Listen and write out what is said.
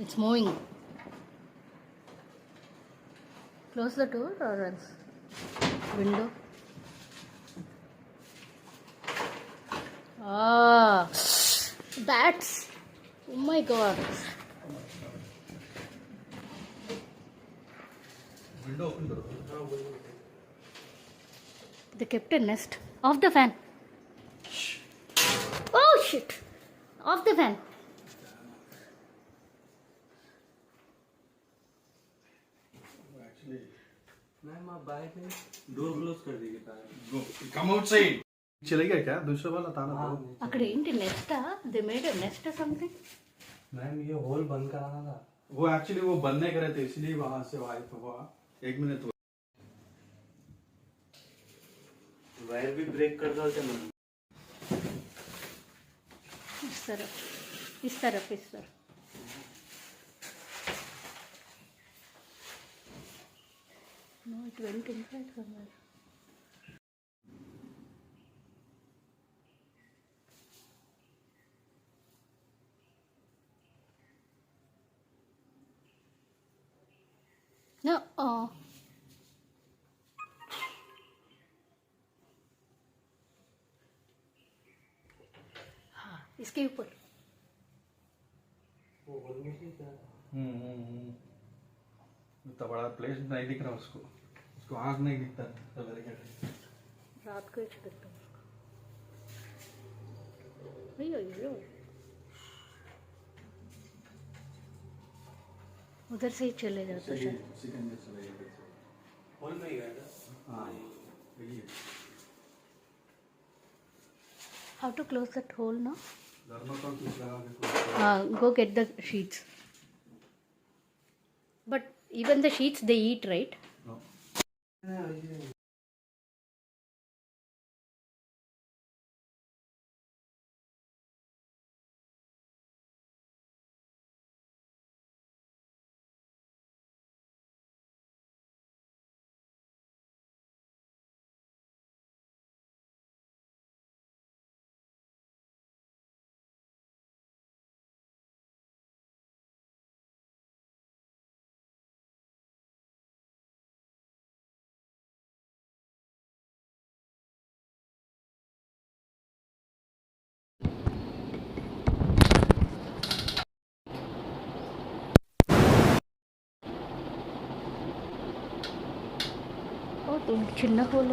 It's moving. Close the door or else window. Ah, bats. Oh my god. Window open करो. They kept a nest. Off the fan. Oh shit. Off the fan. Actually, ma'am आप बाहर थे door close कर दीजिए तार go. Come outside. चले गया क्या? दूसरा वाला ताला हाँ, दो. అక్కడ ఏంటి nest they made a nest something ma'am ये होल बंद कराना था वो एक्चुअली वो बंद नहीं करे थे इसलिए वहां से वाइप हुआ. 1 मिनट. वायर भी ब्रेक कर दो क्या मैम इस तरफ No, it went inside somewhere. No, हाँ इसके ऊपर वो होल में से क्या इतना बड़ा प्लेस नहीं दिख रहा उसको आँख नहीं दिखता. रात को ही छिड़कता हूँ उसको. अयो उधर से ही चले जाते हैं. होल में ही गया था हाँ. How to close that hole now? Thermocol कुछ लगा के Go get the sheets. But even the sheets they eat, right? No. Oh, చిన్న హోల్